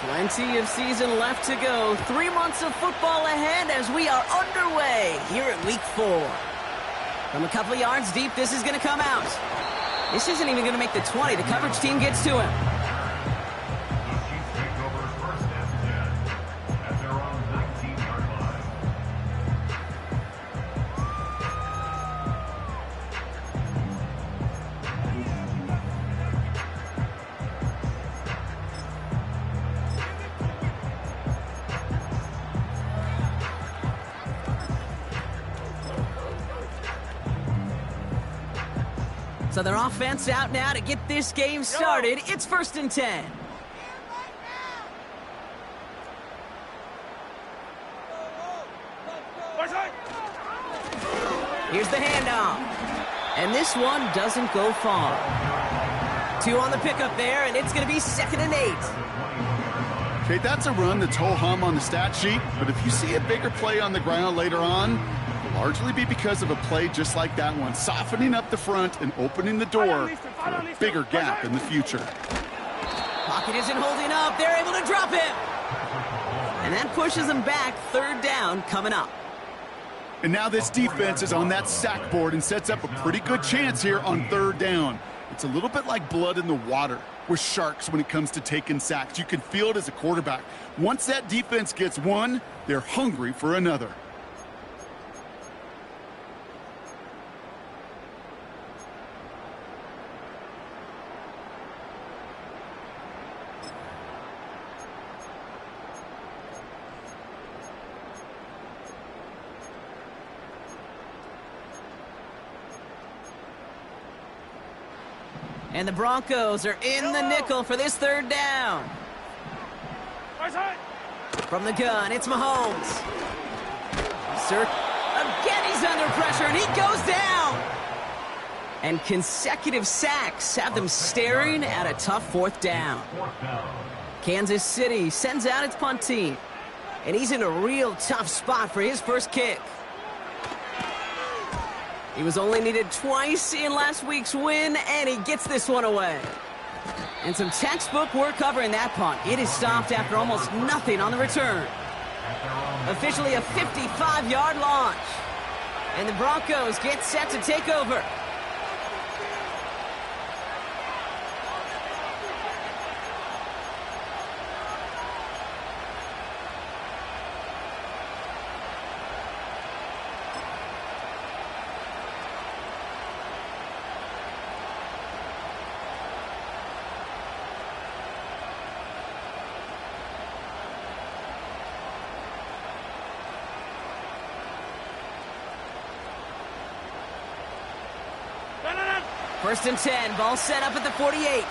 Plenty of season left to go. 3 months of football ahead as we are underway here at Week 4. From a couple of yards deep, this is going to come out. This isn't even going to make the 20. The coverage team gets to him. So their offense out now to get this game started. It's 1st and 10. Here's the handoff. And this one doesn't go far. 2 on the pickup there, and it's going to be 2nd and 8. Okay, that's a run that's ho-hum on the stat sheet, but if you see a bigger play on the ground later on, largely be because of a play just like that one, softening up the front and opening the door for a bigger gap in the future. Pocket isn't holding up. They're able to drop him. And that pushes them back. 3rd down coming up. And now this defense is on that sack board and sets up a pretty good chance here on 3rd down. It's a little bit like blood in the water with sharks when it comes to taking sacks. You can feel it as a quarterback. Once that defense gets one, they're hungry for another. And the Broncos are in the nickel for this 3rd down. From the gun, it's Mahomes. Again, he's under pressure, and he goes down. And consecutive sacks have them staring at a tough 4th down. Kansas City sends out its punt team. And he's in a real tough spot for his first kick. He was only needed twice in last week's win, and he gets this one away. And some textbook work covering that punt. It is stopped after almost nothing on the return. Officially a 55-yard launch. And the Broncos get set to take over. First and 10, ball set up at the 48.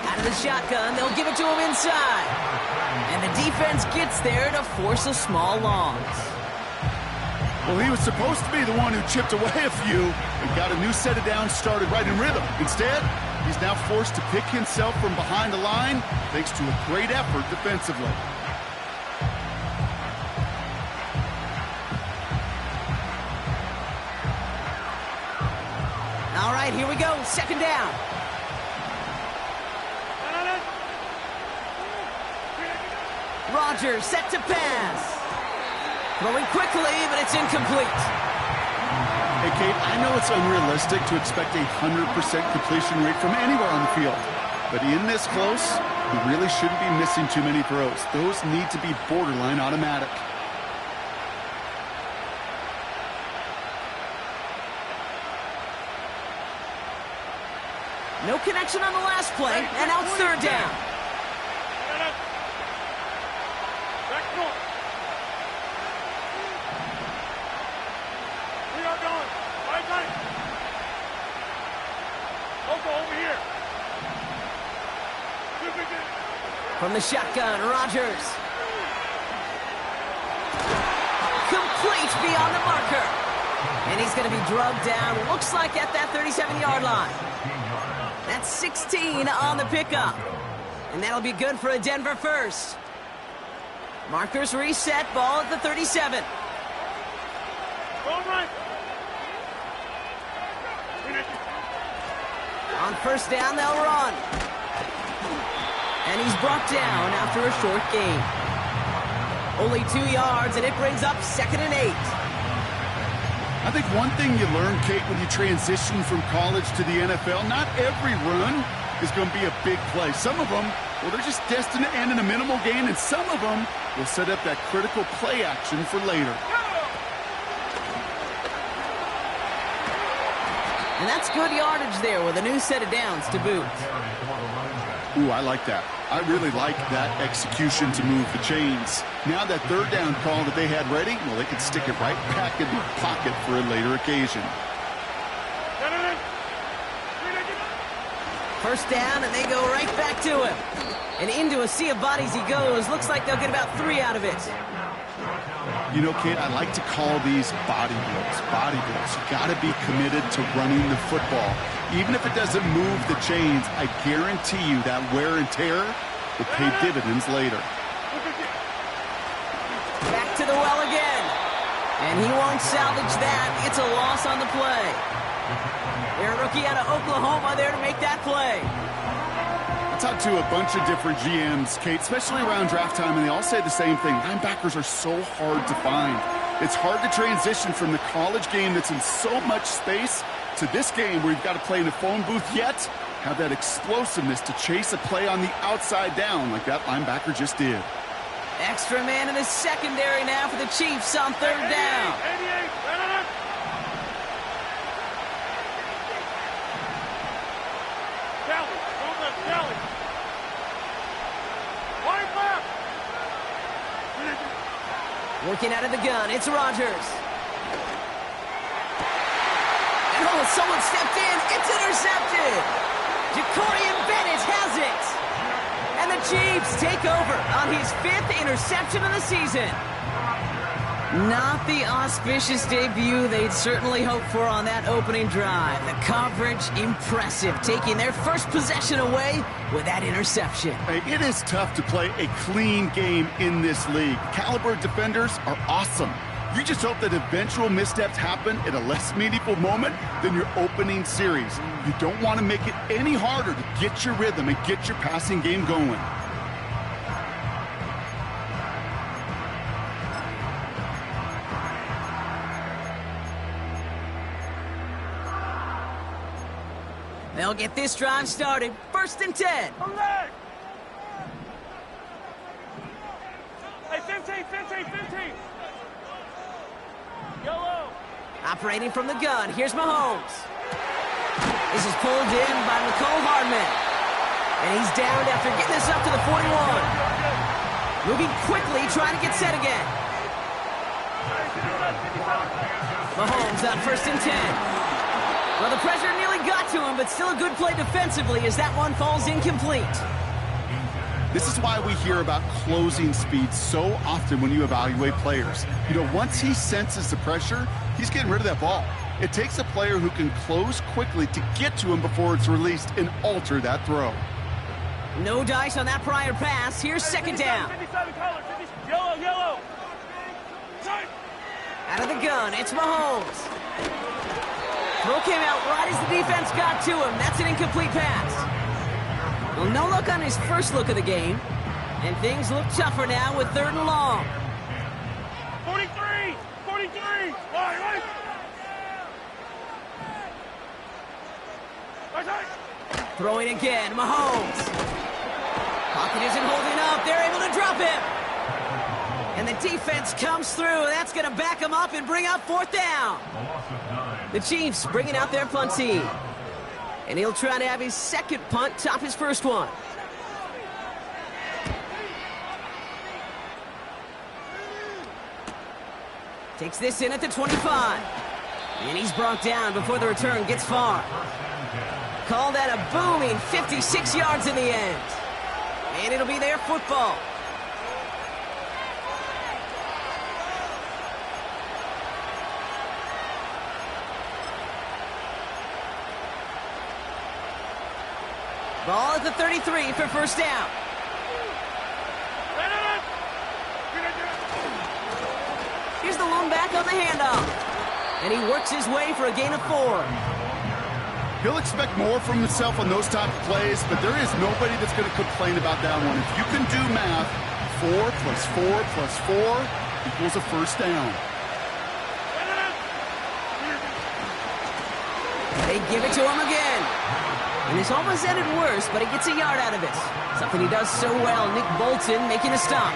Out of the shotgun, they'll give it to him inside. And the defense gets there to force a small loss. Well, he was supposed to be the one who chipped away a few and got a new set of downs started right in rhythm. Instead, he's now forced to pick himself from behind the line thanks to a great effort defensively. All right, here we go. 2nd down. Rodgers set to pass. Throwing quickly, but it's incomplete. Hey, Kate, I know it's unrealistic to expect a 100% completion rate from anywhere on the field. But in this close, he really shouldn't be missing too many throws. Those need to be borderline automatic. No connection on the last play, and now it's 3rd down. From the shotgun, Rodgers. Complete beyond the marker. And he's going to be drugged down, looks like at that 37-yard line. That's 16 on the pickup. And that'll be good for a Denver first. Markers reset, ball at the 37. On first down, they'll run. And he's brought down after a short gain. Only 2 yards, and it brings up 2nd and 8. I think one thing you learn, Kate, when you transition from college to the NFL, not every run is going to be a big play. Some of them, well, they're just destined to end in a minimal gain, and some of them will set up that critical play action for later. And that's good yardage there with a new set of downs to boot. Ooh, I like that. I really like that execution to move the chains. Now that 3rd down call that they had ready, well, they can stick it right back in their pocket for a later occasion. First down, and they go right back to him. And into a sea of bodies he goes. Looks like they'll get about 3 out of it. You know, Kate, I like to call these body blows. Body blows. You got to be committed to running the football. Even if it doesn't move the chains, I guarantee you that wear and tear will pay dividends later. Back to the well again. And he won't salvage that. It's a loss on the play. Their rookie out of Oklahoma there to make that play. I talked to a bunch of different GMs, Kate, especially around draft time, and they all say the same thing. Linebackers are so hard to find. It's hard to transition from the college game that's in so much space to this game where you've got to play in a phone booth, yet have that explosiveness to chase a play on the outside down like that linebacker just did. Extra man in the secondary now for the Chiefs on 3rd down. Working out of the gun, it's Rodgers. And oh, someone stepped in. It's intercepted. Jacorian Bennett has it. And the Chiefs take over on his 5th interception of the season. Not the auspicious debut they'd certainly hoped for on that opening drive. The coverage, impressive, taking their first possession away with that interception. Hey, it is tough to play a clean game in this league. Caliber defenders are awesome. You just hope that eventual missteps happen at a less meaningful moment than your opening series. You don't want to make it any harder to get your rhythm and get your passing game going. They'll get this drive started. 1st and 10. Hey, 15. Yellow. Operating from the gun, here's Mahomes. This is pulled in by Mecole Hardman. And he's downed after getting this up to the 41. Moving quickly, trying to get set again. Mahomes on 1st and 10. Well, the pressure nearly got to him, but still a good play defensively as that one falls incomplete. This is why we hear about closing speed so often when you evaluate players. You know, once he senses the pressure, he's getting rid of that ball. It takes a player who can close quickly to get to him before it's released and alter that throw. No dice on that prior pass. Here's 2nd down. 57 color, yellow. Out of the gun, it's Mahomes. Throw came out right as the defense got to him. That's an incomplete pass. Well, no look on his first look of the game. And things look tougher now with 3rd and long. 43. Right. Throwing again, Mahomes. Pocket isn't holding up. They're able to drop him. And the defense comes through. That's going to back him up and bring up 4th down. The Chiefs bringing out their punt team. And he'll try to have his 2nd punt top his 1st one. Takes this in at the 25. And he's brought down before the return gets far. Call that a booming 56 yards in the end. And it'll be their football. Ball at the 33 for 1st down. Here's the lone back on the handoff. And he works his way for a gain of 4. He'll expect more from himself on those type of plays, but there is nobody that's going to complain about that one. If you can do math, 4 plus 4 plus 4 equals a first down. They give it to him again. And it's almost ended worse, but he gets a yard out of it. Something he does so well, Nick Bolton making a stop.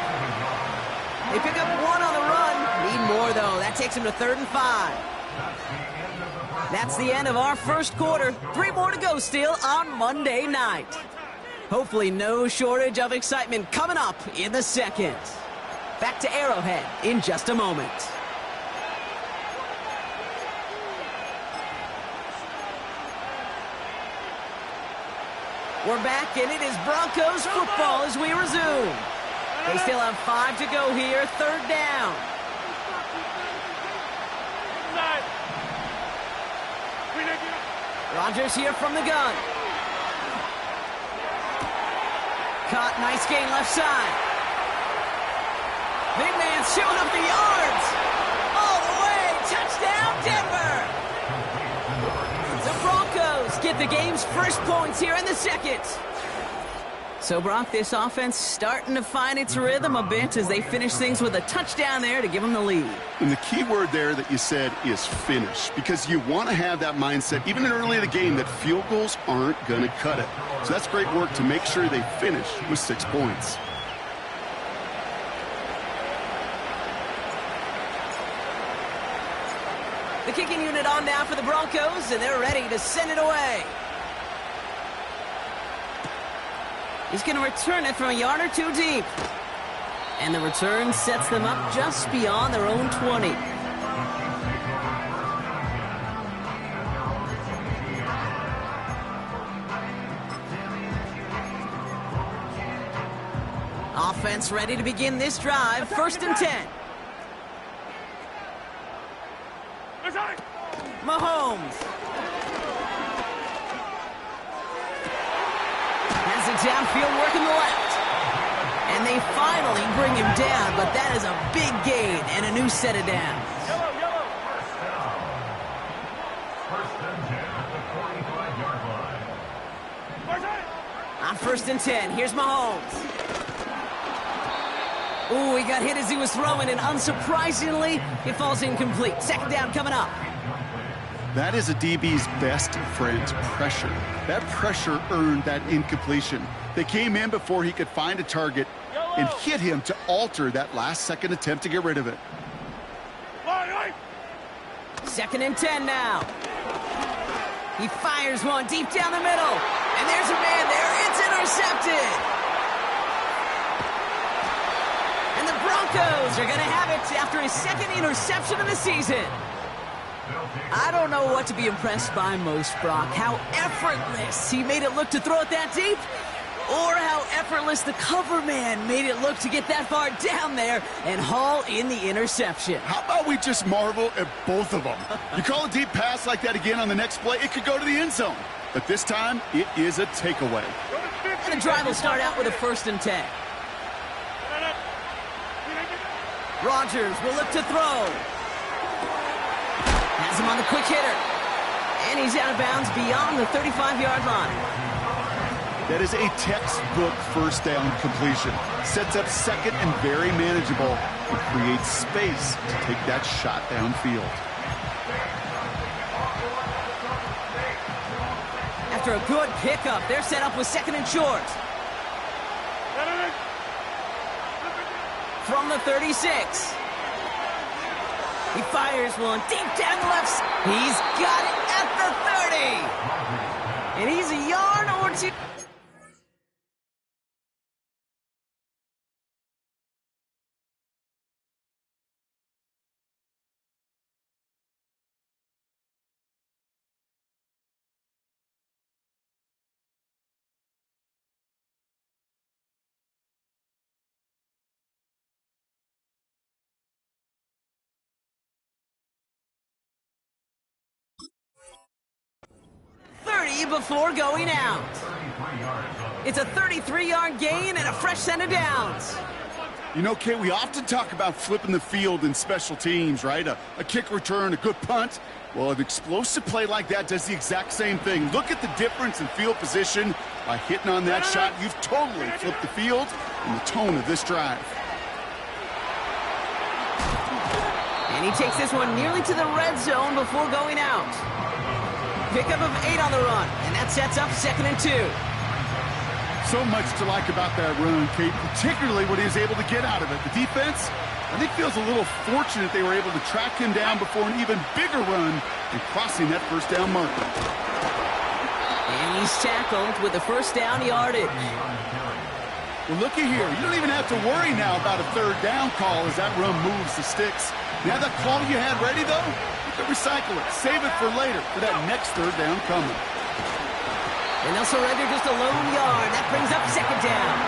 They pick up 1 on the run. Need more, though. That takes him to 3rd and 5. That's the end of our first quarter. 3 more to go still on Monday night. Hopefully no shortage of excitement coming up in the second. Back to Arrowhead in just a moment. We're back, and it is Broncos football as we resume. They still have 5 to go here, 3rd down. Rodgers here from the gun. Caught, nice gain left side. Big man showing up the yards. All the way, touchdown Denver. The Broncos get the game's first points here in the second. So, Brock, this offense starting to find its rhythm a bit as they finish things with a touchdown there to give them the lead. And the key word there that you said is finish, because you want to have that mindset, even early in the game, that field goals aren't going to cut it. So that's great work to make sure they finish with 6 points. The kicking unit on now for the Broncos, and they're ready to send it away. He's going to return it from a yard or 2 deep. And the return sets them up just beyond their own 20. Offense ready to begin this drive. 1st and 10. Mahomes. Has it downfield working the left. And they finally bring him down, but that is a big gain and a new set of downs. On 1st and 10, here's Mahomes. Ooh, he got hit as he was throwing, and unsurprisingly, it falls incomplete. 2nd down coming up. That is a DB's best friend, pressure. That pressure earned that incompletion. They came in before he could find a target and hit him to alter that last-second attempt to get rid of it. 2nd and 10 now. He fires one deep down the middle. And there's a man there. It's intercepted. And the Broncos are going to have it after his 2nd interception of the season. I don't know what to be impressed by most, Brock. How effortless he made it look to throw it that deep, or how effortless the cover man made it look to get that far down there and haul in the interception. How about we just marvel at both of them? You call a deep pass like that again on the next play, it could go to the end zone. But this time, it is a takeaway. And the drive will start out with a 1st and 10. Rodgers will look to throw. Has him on the quick hitter. And he's out of bounds beyond the 35-yard line. That is a textbook 1st down completion. Sets up 2nd and very manageable. It creates space to take that shot downfield. After a good pickup, they're set up with 2nd and short. From the 36. He fires one deep down the left side. He's got it at the 30. And he's a yard or 2. Before going out. It's a 33-yard gain and a fresh set of downs. You know, Kay, we often talk about flipping the field in special teams, right? A kick return, a good punt. Well, an explosive play like that does the exact same thing. Look at the difference in field position. By hitting on that shot, you've totally flipped the field and the tone of this drive. And he takes this one nearly to the red zone before going out. Pickup of 8 on the run, and that sets up 2nd and 2. So much to like about that run, Kate, particularly what he was able to get out of it. The defense, I think, feels a little fortunate they were able to track him down before an even bigger run and crossing that first down marker. And he's tackled with the first down yardage. Well, looky here. You don't even have to worry now about a 3rd down call as that run moves the sticks. Now that call you had ready, though, you can recycle it. Save it for later for that next 3rd down coming. And they'll surrender just a lone yard. That brings up 2nd down.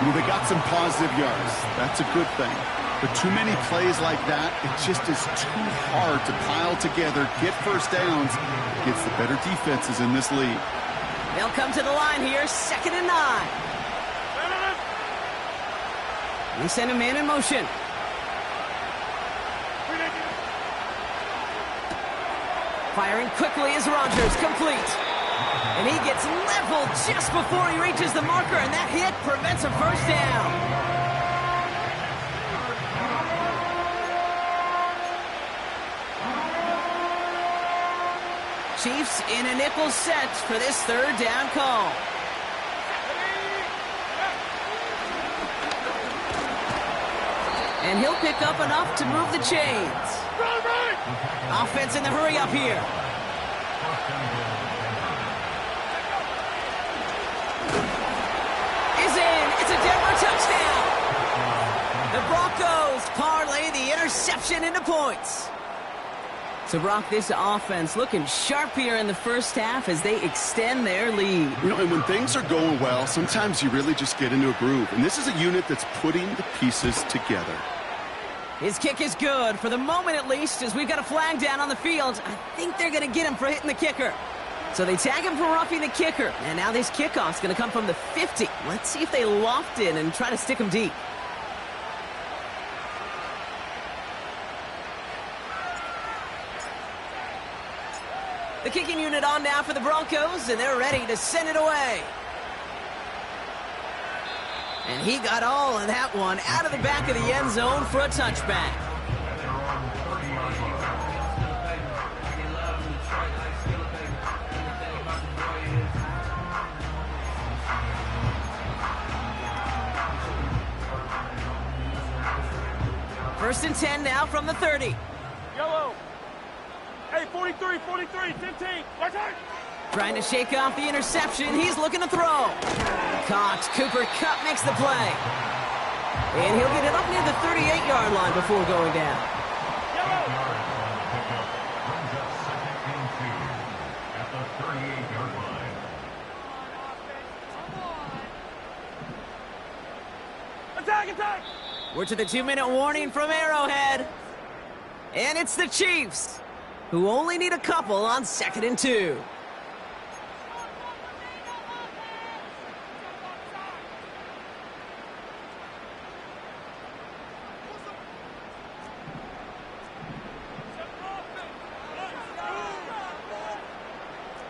Well, they got some positive yards. That's a good thing. But too many plays like that, it just is too hard to pile together, get first downs against the better defenses in this league. They'll come to the line here, 2nd and 9. They send a man in motion. Firing quickly is Rodgers, complete. And he gets leveled just before he reaches the marker, and that hit prevents a first down. Chiefs in a nickel set for this 3rd down call. And he'll pick up enough to move the chains. Offense in the hurry up here. Is in. It's a Denver touchdown. The Broncos parlay the interception into points. So, Brock, this offense looking sharp here in the first half as they extend their lead. You know, and when things are going well, sometimes you really just get into a groove. And this is a unit that's putting the pieces together. His kick is good, for the moment at least, as we've got a flag down on the field. I think they're going to get him for hitting the kicker. So they tag him for roughing the kicker. And now this kickoff's going to come from the 50. Let's see if they loft in and try to stick him deep. The kicking unit on now for the Broncos, and they're ready to send it away. And he got all of that one out of the back of the end zone for a touchback. First and 10 now from the 30. Yellow. Hey, 43, 15. Right side. Trying to shake off the interception. He's looking to throw. Caught. Cooper Kupp makes the play. And he'll get it up near the 38-yard line before going down. Attack! We're to the 2-minute warning from Arrowhead. And it's the Chiefs, who only need a couple on 2nd and 2.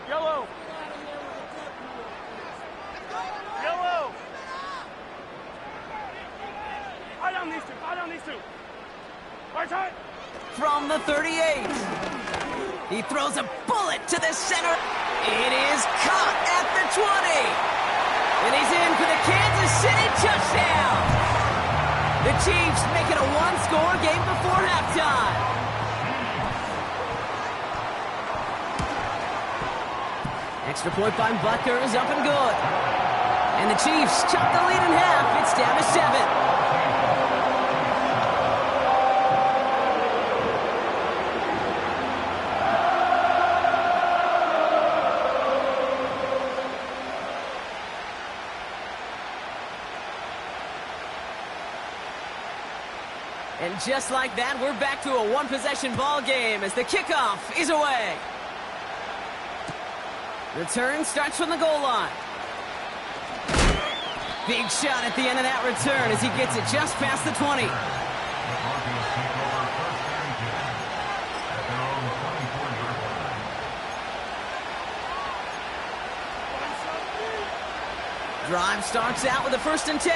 Yellow. I don't need to. Right side. From the 38. He throws a bullet to the center. It is caught at the 20. And he's in for the Kansas City touchdown. The Chiefs make it a one-score game before halftime. Extra point by Butker is up and good. And the Chiefs chop the lead in half. It's down to 7. And just like that, we're back to a one-possession ball game as the kickoff is away. Return starts from the goal line. Big shot at the end of that return as he gets it just past the 20. Drive starts out with a 1st and 10.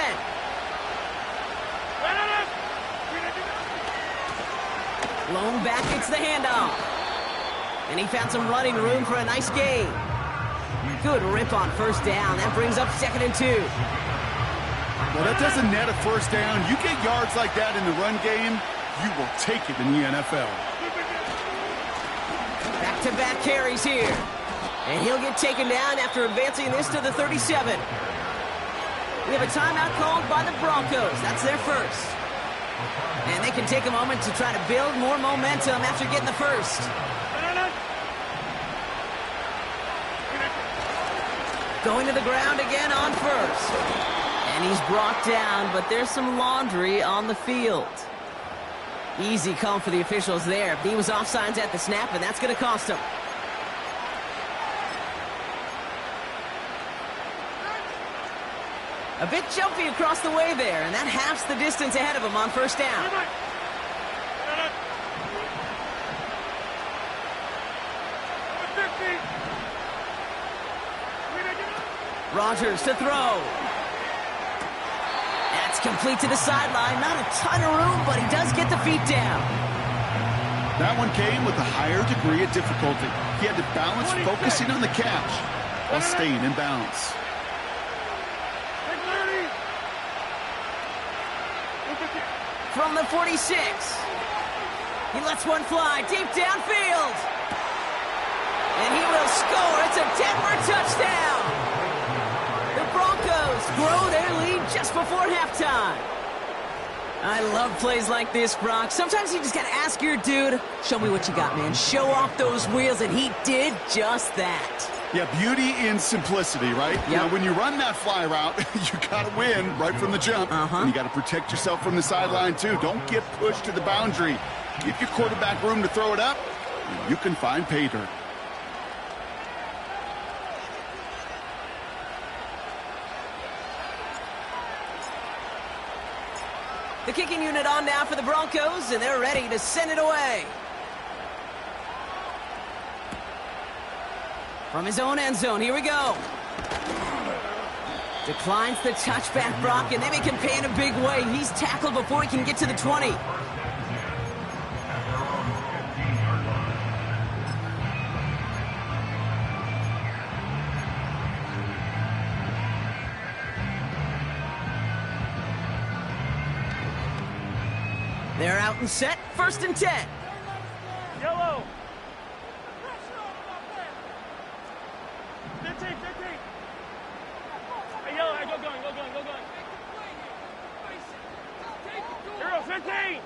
Lone back gets the handoff. And he found some running room for a nice gain. Good rip on 1st down. That brings up 2nd and 2. Well, that doesn't net a 1st down. You get yards like that in the run game, you will take it in the NFL. Back-to-back carries here. And he'll get taken down after advancing this to the 37. We have a timeout called by the Broncos. That's their first. And they can take a moment to try to build more momentum after getting the first. Going to the ground again on 1st. And he's brought down, but there's some laundry on the field. Easy call for the officials there. He was offsides at the snap, and that's going to cost him. A bit jumpy across the way there, and that halves the distance ahead of him on 1st down. Rodgers to throw. That's complete to the sideline. Not a ton of room, but he does get the feet down. That one came with a higher degree of difficulty. He had to balance focusing on the catch while staying in bounds. From the 46. He lets one fly deep downfield. And he will score. It's a Denver touchdown. The Broncos grow their lead just before halftime. I love plays like this, Brock. Sometimes you just got to ask your dude, show me what you got, man. Show off those wheels, and he did just that. Yeah, beauty in simplicity, right? Yep. Now, when you run that fly route, you got to win right from the jump. And you got to protect yourself from the sideline, too. Don't get pushed to the boundary. Give your quarterback room to throw it up, and you can find pay dirt. The kicking unit on now for the Broncos, and they're ready to send it away. From his own end zone, here we go. Declines the touchback, Brock, and they make him pay in a big way. He's tackled before he can get to the 20. They're out and set, 1st and 10. Yellow. 15. Hey, yellow, hey, go going. Hero, 15.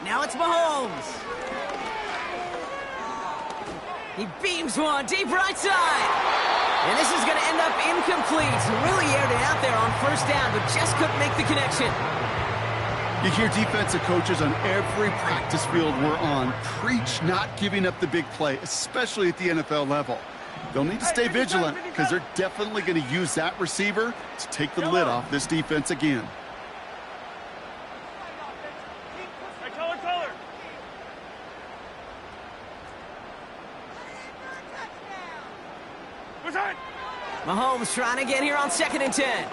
Now it's Mahomes. He beams one deep right side. And this is going to end up incomplete. He really aired it out there on 1st down, but just couldn't make the connection. You hear defensive coaches on every practice field we're on preach not giving up the big play, especially at the NFL level. They'll need to stay vigilant because they're definitely going to use that receiver to take the lid off this defense again. Mahomes trying to get here on 2nd and 10.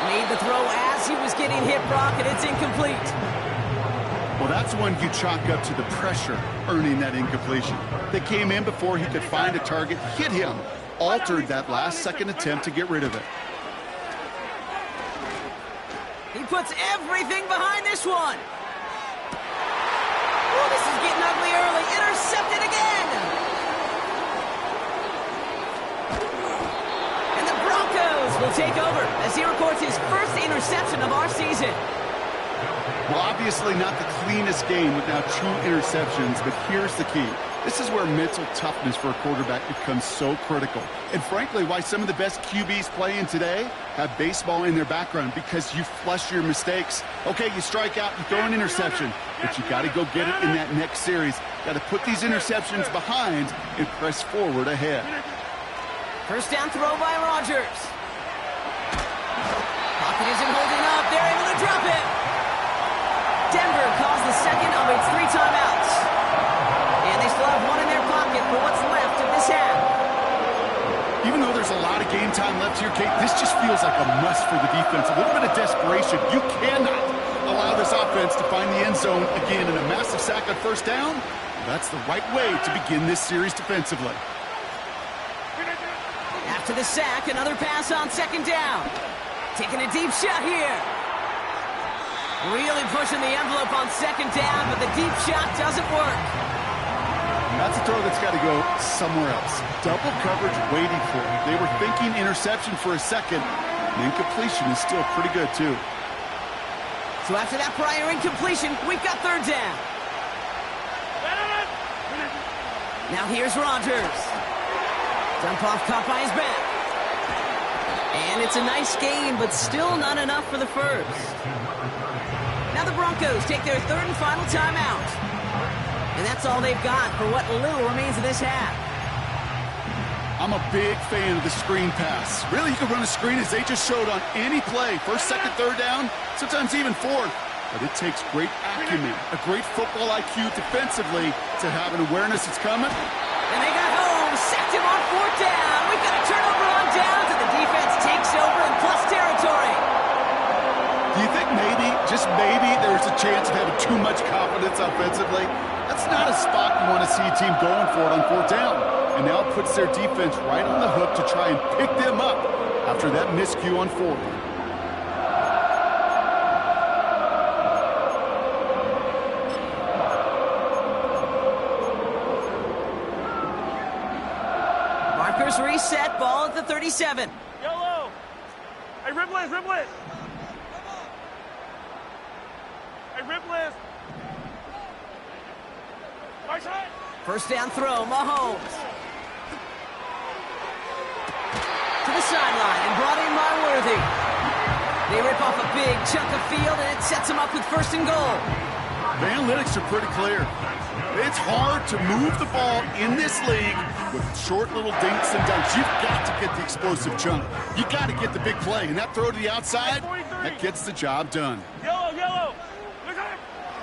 Made the throw as he was getting hit, Brock, and it's incomplete. Well, that's one you chalk up to the pressure earning that incompletion. They came in before he could find a target, hit him, altered that last-second attempt to get rid of it. He puts everything behind this one. Oh, this is getting ugly early. Intercepted again. And the Broncos will take over as he records his first interception of our season. Well, obviously not the cleanest game with now 2 interceptions, but here's the key. This is where mental toughness for a quarterback becomes so critical. And frankly, why some of the best QBs playing today have baseball in their background, because you flush your mistakes. Okay, you strike out, you throw an interception, but you got to go get it in that next series. Got to put these interceptions behind and press forward ahead. First down throw by Rodgers. Pocket isn't holding up. They're able to drop it. Denver calls the second of its 3 timeouts. And they still have 1 in their pocket for what's left of this half. Even though there's a lot of game time left here, Kate, this just feels like a must for the defense. A little bit of desperation. You cannot allow this offense to find the end zone again, in a massive sack on first down. That's the right way to begin this series defensively. After the sack, another pass on second down. Taking a deep shot here. Really pushing the envelope on second down, but the deep shot doesn't work. That's a throw that's got to go somewhere else. Double coverage waiting for it. They were thinking interception for a second. And incompletion is still pretty good, too. So after that prior incompletion, we've got third down. Now here's Rodgers. Dump off caught by his back. And it's a nice gain, but still not enough for the first. Now the Broncos take their third and final timeout. And that's all they've got for what little remains of this half. I'm a big fan of the screen pass. Really, you can run a screen as they just showed on any play. First, second, third down, sometimes even fourth. But it takes great acumen, a great football IQ defensively to have an awareness it's coming. And they got home, sacked him on fourth down. We've got a turnover on downs, and the defense takes over in plus territory. Do you think maybe, just maybe, there's a chance of having too much confidence offensively? That's not a spot you want to see a team going for it on fourth down. And now it puts their defense right on the hook to try and pick them up after that miscue on fourth. Markers reset, ball at the 37. Yellow. Hey, Ripley. Hey, Ripley. Right side. First down throw, Mahomes. To the sideline and brought in by Worthy. They rip off a big chunk of field, and it sets them up with first and goal. The analytics are pretty clear. It's hard to move the ball in this league with short little dinks and dunks. You've got to get the explosive chunk. You got to get the big play. And that throw to the outside, that gets the job done. Yellow.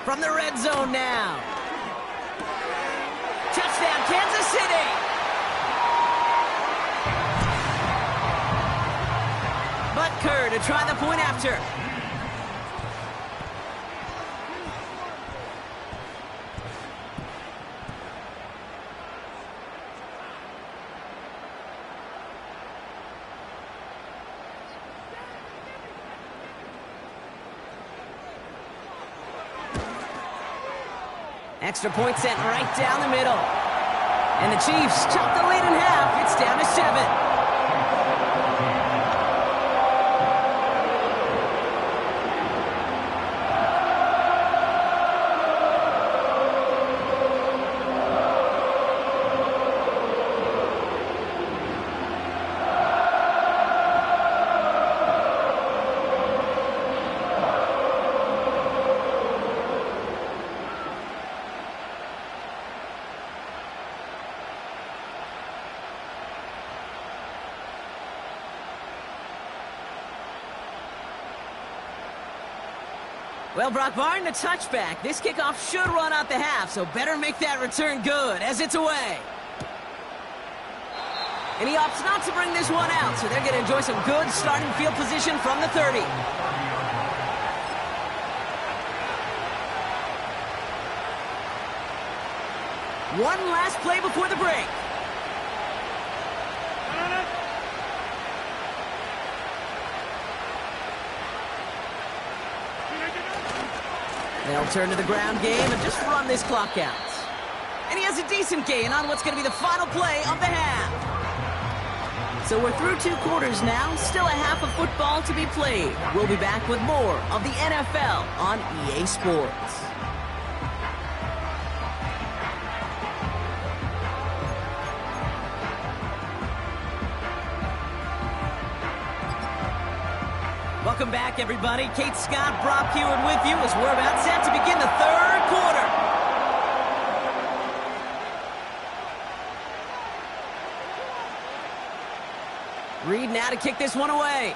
From the red zone now. Touchdown, Kansas City. Butker to try the point after. Extra point sent right down the middle. And the Chiefs chop the lead in half. It's down to 7. Well, Brock Barton, a touchback. This kickoff should run out the half, so better make that return good as it's away. And he opts not to bring this one out, so they're going to enjoy some good starting field position from the 30. One last play before the break. They'll turn to the ground game and just run this clock out. And he has a decent gain on what's going to be the final play of the half. So we're through 2 quarters now, still a half of football to be played. We'll be back with more of the NFL on EA Sports. Welcome back, everybody. Kate Scott, Brock Heward with you as we're about set to begin the 3rd quarter. Reed now to kick this one away.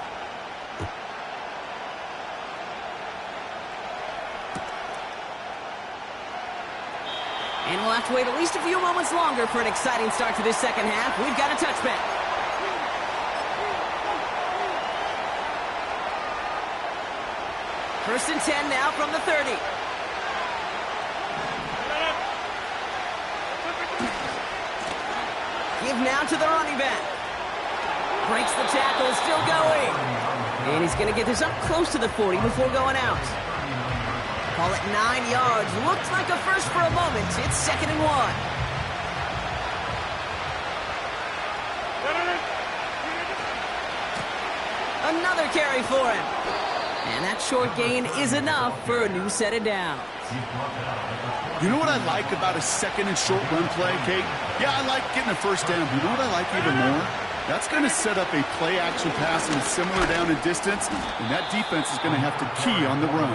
And we'll have to wait at least a few moments longer for an exciting start to this second half. We've got a touchback. First and 10 now from the 30. Give now to the running back. Breaks the tackle, still going. And he's going to get this up close to the 40 before going out. Call it 9 yards. Looked like a first for a moment. It's 2nd and 1. Another carry for him. And that short gain is enough for a new set of downs. You know what I like about a 2nd and short run play, Kate? Yeah, I like getting a first down. But you know what I like even more? That's going to set up a play-action pass in a similar down and distance, and that defense is going to have to key on the run.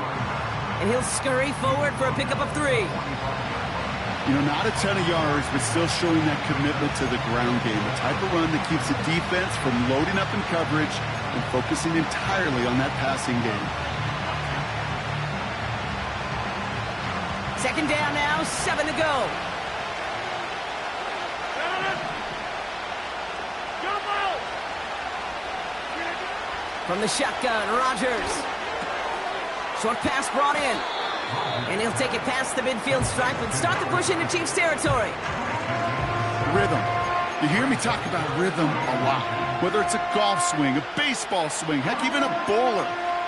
And he'll scurry forward for a pickup of 3. You know, not a ton of yards, but still showing that commitment to the ground game. The type of run that keeps the defense from loading up in coverage and focusing entirely on that passing game. 2nd down now, 7 to go. From the shotgun, Rodgers. Short pass brought in. And he'll take it past the midfield stripe and start the push into Chiefs territory. Rhythm. You hear me talk about rhythm a lot. Whether it's a golf swing, a baseball swing, heck, even a bowler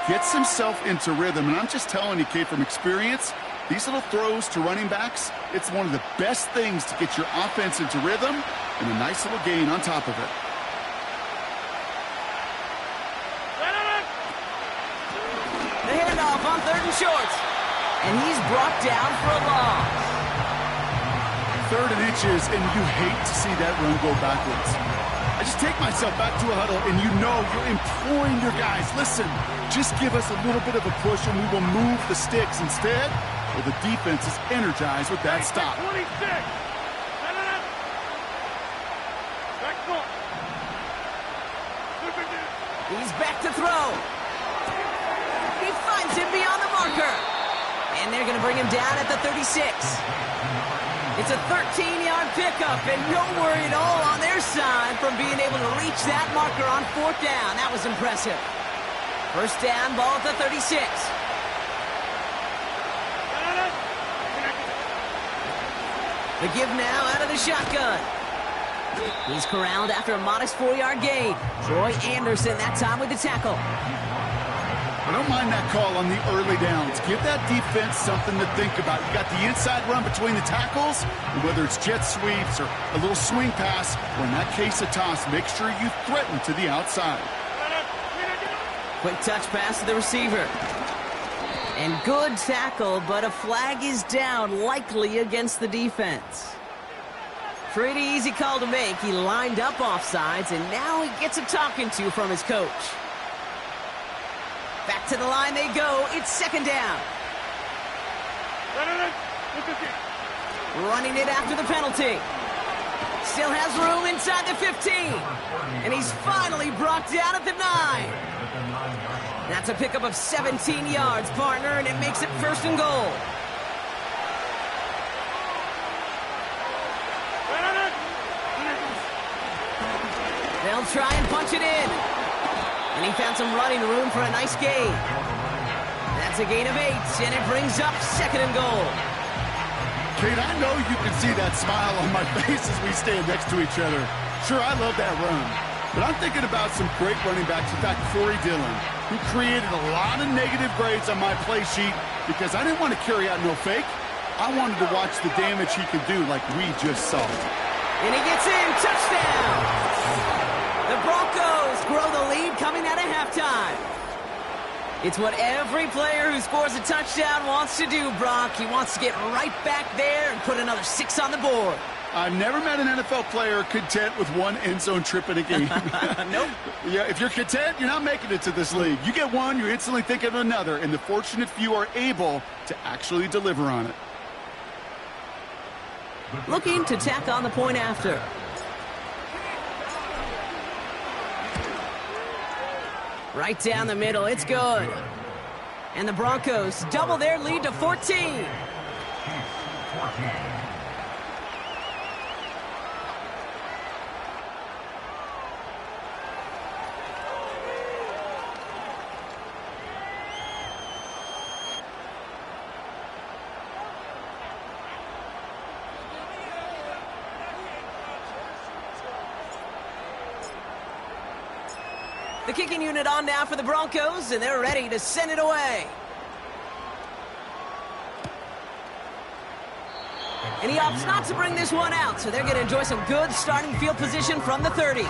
gets himself into rhythm. And I'm just telling you, Kate, from experience, these little throws to running backs, it's one of the best things to get your offense into rhythm and a nice little gain on top of it. The handoff on 3rd and short. And he's brought down for a loss. 3rd and inches, and you hate to see that run go backwards. I just take myself back to a huddle, and you know you're imploring your guys, listen, just give us a little bit of a push, and we will move the sticks. Instead, well, the defense is energized with that stop. 26. He's back to throw. He finds him beyond the marker. And they're going to bring him down at the 36. It's a 13-yard pickup, and no worry at all on their side from being able to reach that marker on 4th down. That was impressive. First down, ball at the 36. The give now out of the shotgun. He's corralled after a modest 4-yard gain. Troy Anderson that time with the tackle. I don't mind that call on the early downs. Give that defense something to think about. You got the inside run between the tackles, and whether it's jet sweeps or a little swing pass, or in that case a toss, make sure you threaten to the outside. Quick touch pass to the receiver. And good tackle, but a flag is down, likely against the defense. Pretty easy call to make. He lined up offsides, and now he gets a talking to from his coach. Back to the line they go. It's 2nd down. Running it after the penalty. Still has room inside the 15. And he's finally brought down at the 9. That's a pickup of 17 yards, partner, and it makes it 1st and goal. They'll try and punch it in. And he found some running room for a nice gain. That's a gain of 8, and it brings up 2nd and goal. Kate, I know you can see that smile on my face as we stand next to each other. Sure, I love that run. But I'm thinking about some great running backs. In fact, Corey Dillon, who created a lot of negative grades on my play sheet because I didn't want to carry out no fake. I wanted to watch the damage he could do like we just saw. And he gets in. Touchdown! The Broncos grow the lead coming out of halftime. It's what every player who scores a touchdown wants to do, Brock. He wants to get right back there and put another 6 on the board. I've never met an NFL player content with one end zone trip in a game. Nope. Yeah, if you're content, you're not making it to this league. You get one, you're instantly thinking of another, and the fortunate few are able to actually deliver on it. Looking to tack on the point after. Right down the middle, it's good. And the Broncos double their lead to 14. The kicking unit on now for the Broncos, and they're ready to send it away. And he opts not to bring this one out, so they're going to enjoy some good starting field position from the 30.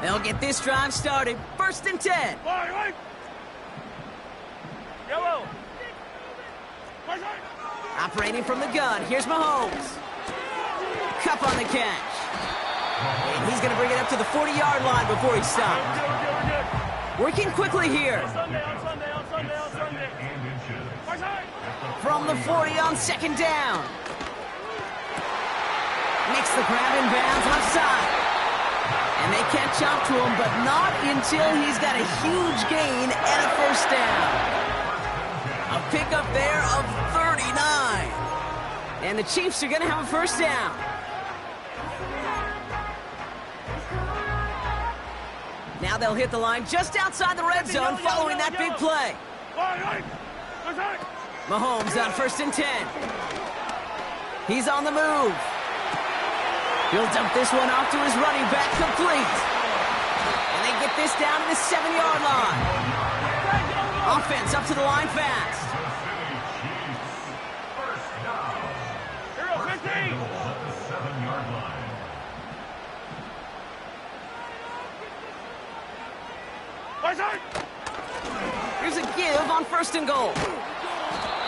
They'll get this drive started. 1st and 10. Yellow. Operating from the gun. Here's Mahomes. Cup on the catch. And he's going to bring it up to the 40-yard line before he stops. Working quickly here. Sunday. From the 40 on 2nd down. Makes the grab in bounds left side. And they catch up to him, but not until he's got a huge gain and a 1st down. A pickup there of 39. And the Chiefs are going to have a 1st down. Now they'll hit the line just outside the red zone following that big play. Mahomes on 1st and 10. He's on the move. He'll dump this one off to his running back, complete. And they get this down to the 7-yard line. Offense up to the line fast. Hero 15. Here's a give on 1st and goal.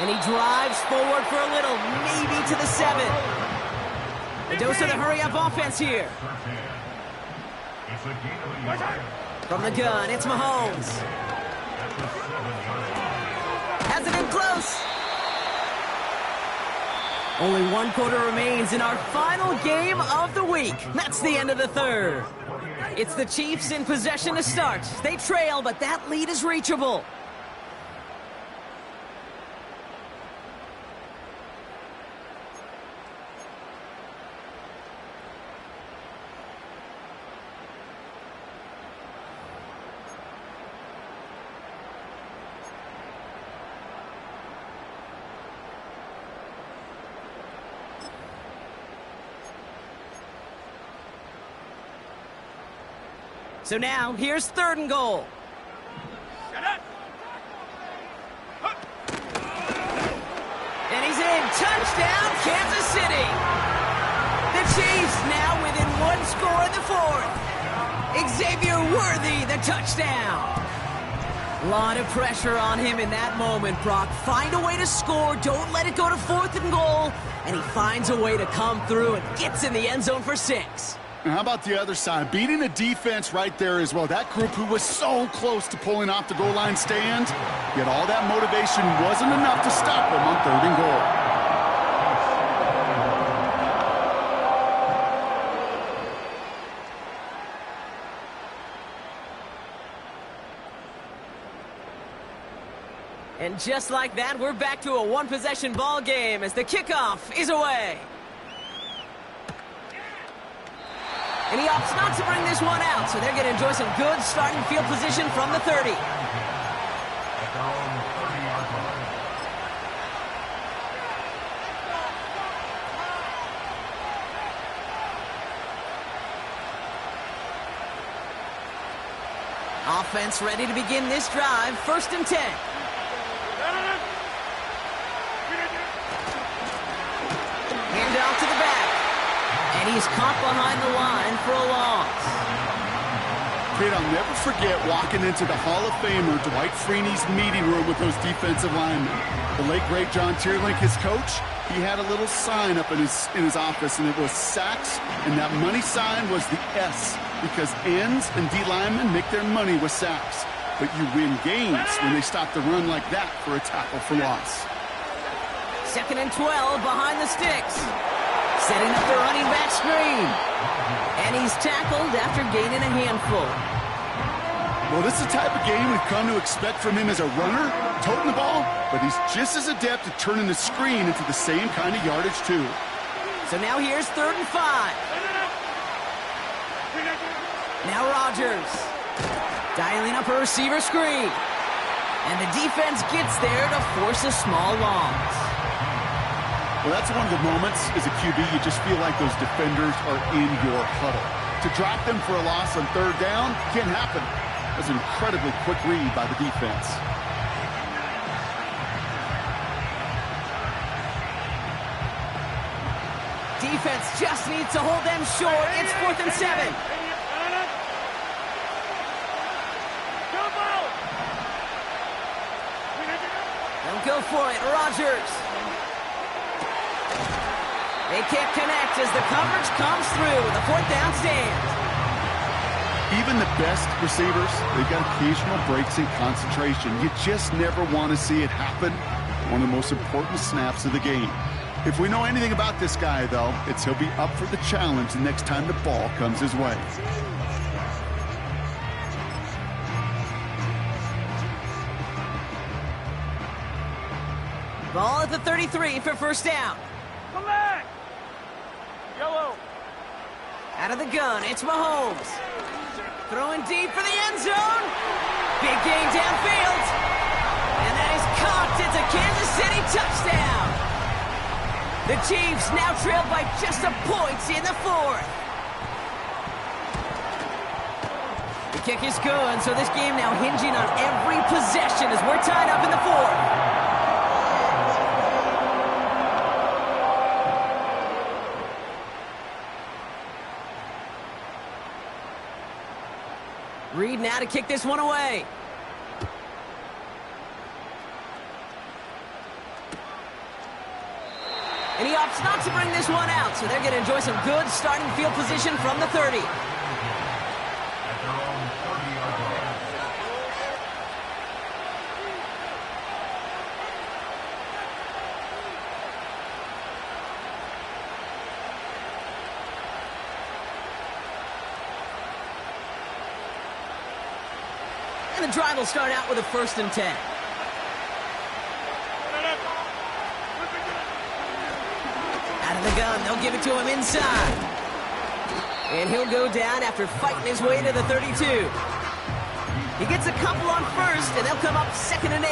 And he drives forward for a little, maybe to the 7. A dose of the hurry-up offense here. From the gun, it's Mahomes. Has it in close. Only 1 quarter remains in our final game of the week. That's the end of the 3rd. It's the Chiefs in possession to start. They trail, but that lead is reachable. So now, here's 3rd and goal. And he's in. Touchdown, Kansas City. The Chiefs now within 1 score in the 4th. Xavier Worthy, the touchdown. A lot of pressure on him in that moment, Brock. Find a way to score. Don't let it go to 4th and goal. And he finds a way to come through and gets in the end zone for 6. And how about the other side? Beating the defense right there as well. That group who was so close to pulling off the goal line stand, yet all that motivation wasn't enough to stop them on 3rd and goal. And just like that, we're back to a 1-possession ball game as the kickoff is away. And he opts not to bring this one out, so they're going to enjoy some good starting field position from the 30. Offense ready to begin this drive. 1st and 10. Hand off to the back. And he's caught behind the line for a loss. Kid, I'll never forget walking into the Hall of Famer Dwight Freeney's meeting room with those defensive linemen. The late, great John Teerlink, his coach, he had a little sign up in his office, and it was sacks, and that money sign was the S, because ends and D linemen make their money with sacks. But you win games when they stop the run like that for a tackle for loss. 2nd and 12 behind the sticks. Setting up the running back screen. And he's tackled after gaining a handful. Well, this is the type of game we've come to expect from him as a runner, toting the ball, but he's just as adept at turning the screen into the same kind of yardage, too. So now here's 3rd and 5. Now Rodgers. Dialing up a receiver screen. And the defense gets there to force a small loss. Well, that's one of the moments as a QB you just feel like those defenders are in your huddle. To drop them for a loss on 3rd down can't happen. That's an incredibly quick read by the defense. Defense just needs to hold them short. It's 4th and 7. Don't go for it, Rodgers. They can't connect as the coverage comes through. The 4th down stands. Even the best receivers, they've got occasional breaks in concentration. You just never want to see it happen. One of the most important snaps of the game. If we know anything about this guy, though, it's he'll be up for the challenge the next time the ball comes his way. Ball at the 33 for 1st down. Come back! Yellow. Out of the gun, it's Mahomes. Throwing deep for the end zone. Big gain downfield. And that is caught. It's a Kansas City touchdown. The Chiefs now trail by just a point in the 4th. The kick is good, so this game now hinging on every possession as we're tied up in the 4th. Reed now to kick this one away. And he opts not to bring this one out, so they're going to enjoy some good starting field position from the 30. And the drive will start out with a 1st and 10. Out of the gun, they'll give it to him inside. And he'll go down after fighting his way to the 32. He gets a couple on 1st, and they'll come up 2nd and 8.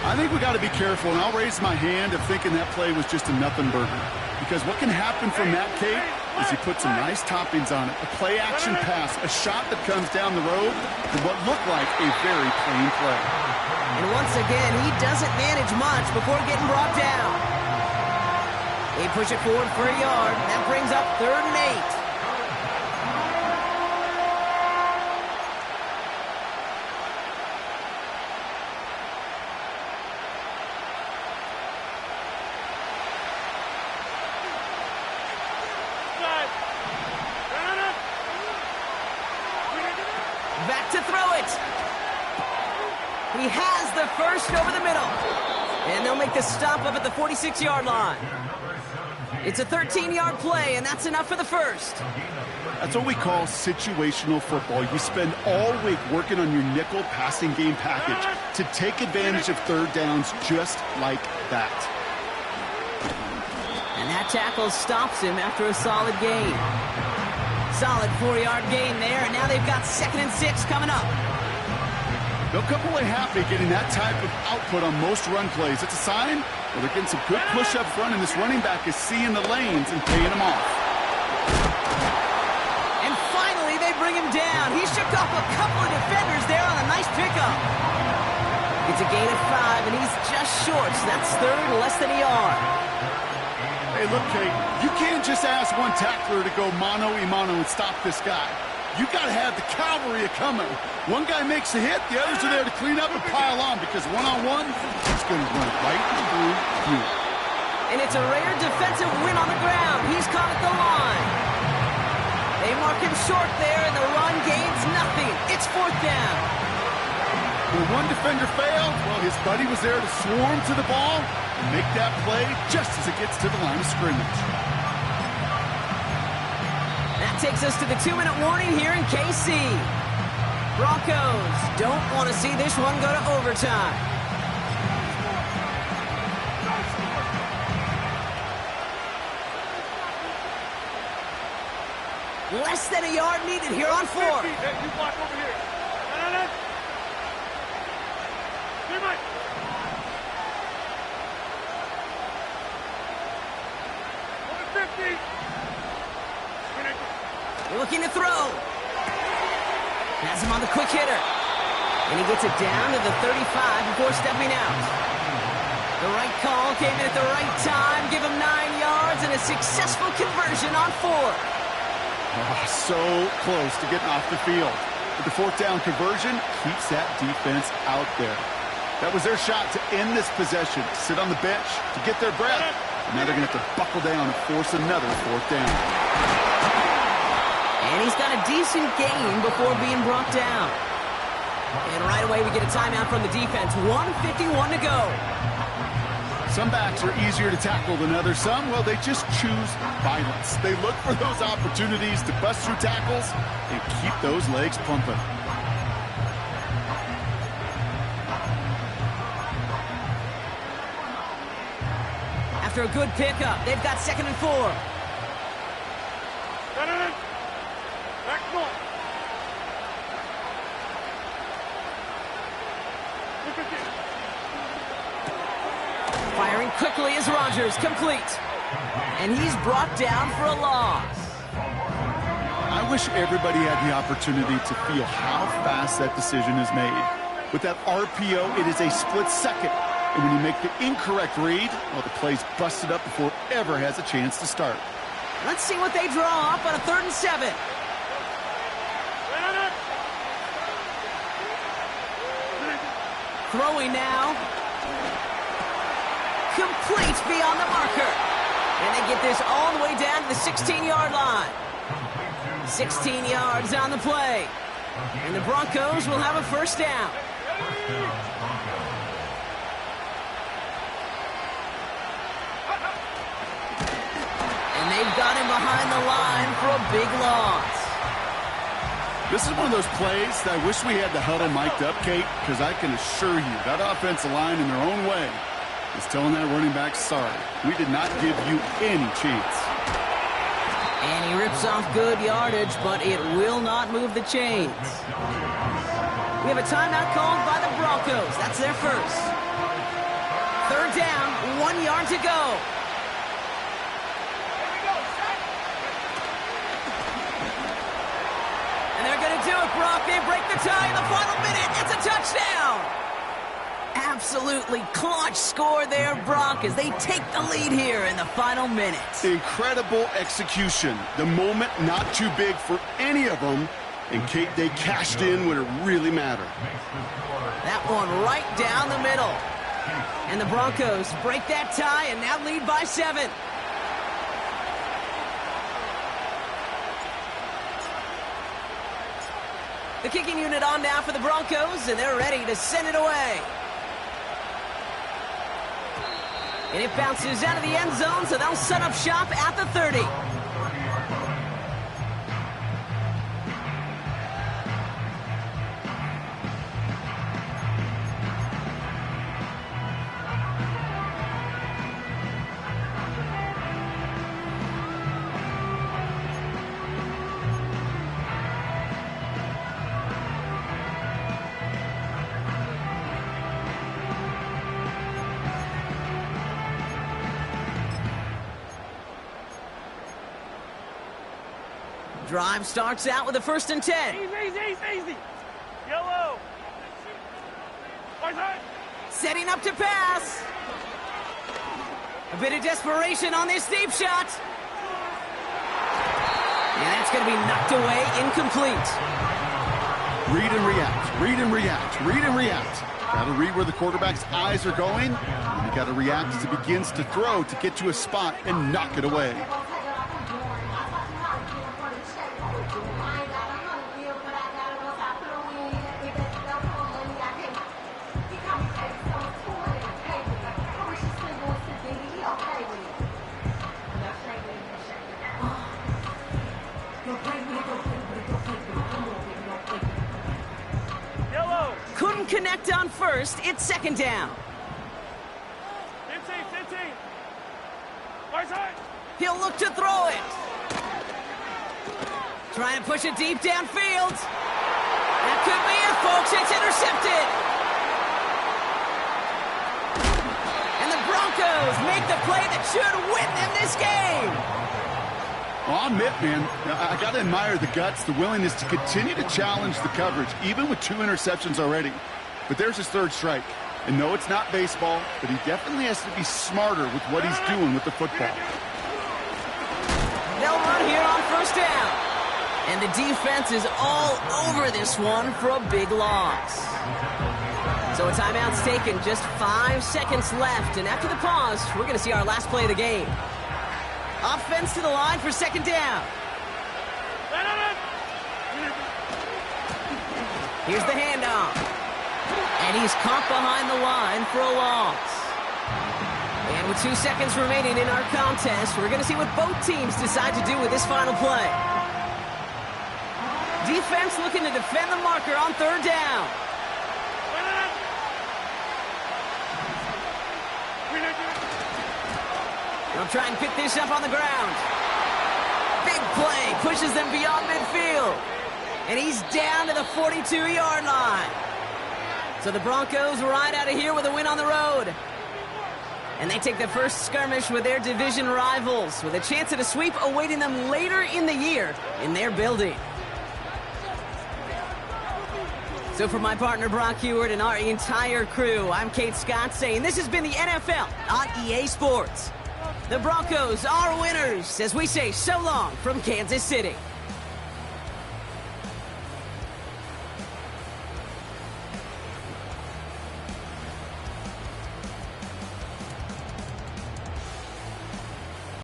I think we got to be careful, and I'll raise my hand of thinking that play was just a nothing burger. Because what can happen from Matt Cate is he puts some nice toppings on it. A play-action pass, a shot that comes down the road, and what looked like a very plain play. And once again, he doesn't manage much before getting brought down. They push it forward for a yard, and that brings up 3rd and 8. Back to throw it. He has the 1st over the middle. And they'll make the stop up at the 46-yard line. It's a 13-yard play, and that's enough for the 1st. That's what we call situational football. You spend all week working on your nickel passing game package to take advantage of 3rd downs just like that. And that tackle stops him after a solid gain. Solid 4-yard gain there, and now they've got 2nd and 6 coming up. They'll come away happy getting that type of output on most run plays. It's a sign that they're getting some good push up front, and this running back is seeing the lanes and paying them off. And finally, they bring bring him down. He shook off a couple of defenders there on a nice pickup. It's a gain of 5, and he's just short, so that's third, less than a yard. Hey, look, Kate, you can't just ask one tackler to go mano-a-mano and stop this guy. You got to have the cavalry coming. One guy makes a hit, the others are there to clean up and pile on, because one-on-one, he's going to run right through you. And it's a rare defensive win on the ground. He's caught at the line. They mark him short there, and the run gains nothing. It's fourth down. When one defender failed, well, his buddy was there to swarm to the ball and make that play just as it gets to the line of scrimmage. That takes us to the 2-minute warning here in KC. Broncos don't want to see this one go to overtime. Less than a yard needed here on 4. You block over here. No. Over 50. Looking to throw. Has him on the quick hitter. And he gets it down to the 35 before stepping out. The right call came in at the right time. Give him 9 yards and a successful conversion on 4. Oh, so close to getting off the field. But the fourth down conversion keeps that defense out there. That was their shot to end this possession. Sit on the bench to get their breath. And now they're going to have to buckle down and force another fourth down. And he's got a decent gain before being brought down. And right away we get a timeout from the defense. 1:51 to go. Some backs are easier to tackle than others. Some, well, they just choose violence. They look for those opportunities to bust through tackles and keep those legs pumping. After a good pickup, they've got 2nd and 4. Back north. Look at this. Firing quickly is Rodgers, complete. And he's brought down for a loss. I wish everybody had the opportunity to feel how fast that decision is made. With that RPO, it is a split second. And when you make the incorrect read, well, the play's busted up before it ever has a chance to start. Let's see what they draw up on a 3rd and 7. Throwing now. Complete beyond the marker. And they get this all the way down to the 16-yard line. 16 yards on the play. And the Broncos will have a first down. And they've got him behind the line for a big loss. This is one of those plays that I wish we had the huddle mic'd up, Kate, because I can assure you that offensive line in their own way is telling that running back, sorry, we did not give you any chance. And he rips off good yardage, but it will not move the chains. We have a timeout called by the Broncos. That's their first. 3rd down, 1 yard to go. And they're going to do it, Brock. They break the tie in the final minute. It's a touchdown. Absolutely clutch score there, Brock, as they take the lead here in the final minutes. Incredible execution. The moment not too big for any of them. And Kate, they cashed in when it really mattered. That one right down the middle. And the Broncos break that tie and now lead by 7. The kicking unit on now for the Broncos, and they're ready to send it away. And it bounces out of the end zone, so they'll set up shop at the 30. Drive starts out with a 1st and 10. Easy. Yellow. Right. Setting up to pass. A bit of desperation on this deep shot. And that's going to be knocked away, incomplete. Read and react, read and react, read and react. Got to read where the quarterback's eyes are going. And you got to react as he begins to throw to get to a spot and knock it away. Couldn't connect on 1st. It's 2nd down. 15. Right side. He'll look to throw it. Trying to push it deep downfield. That could be it, folks. It's intercepted. And the Broncos make the play that should win them this game. Well, I'll admit, man, I got to admire the guts, the willingness to continue to challenge the coverage, even with 2 interceptions already. But there's his 3rd strike. And no, it's not baseball, but he definitely has to be smarter with what he's doing with the football. They'll run here on 1st down. And the defense is all over this one for a big loss. So a timeout's taken, just 5 seconds left. And after the pause, we're going to see our last play of the game. Offense to the line for 2nd down. Here's the handoff. And he's caught behind the line for a loss. And with 2 seconds remaining in our contest, we're going to see what both teams decide to do with this final play. Defense looking to defend the marker on 3rd down. They'll try and pick this up on the ground. Big play, pushes them beyond midfield. And he's down to the 42-yard line. So the Broncos right out of here with a win on the road. And they take the first skirmish with their division rivals, with a chance at a sweep awaiting them later in the year in their building. So for my partner Brock Huard and our entire crew, I'm Kate Scott saying this has been the NFL on EA Sports. The Broncos are winners as we say so long from Kansas City.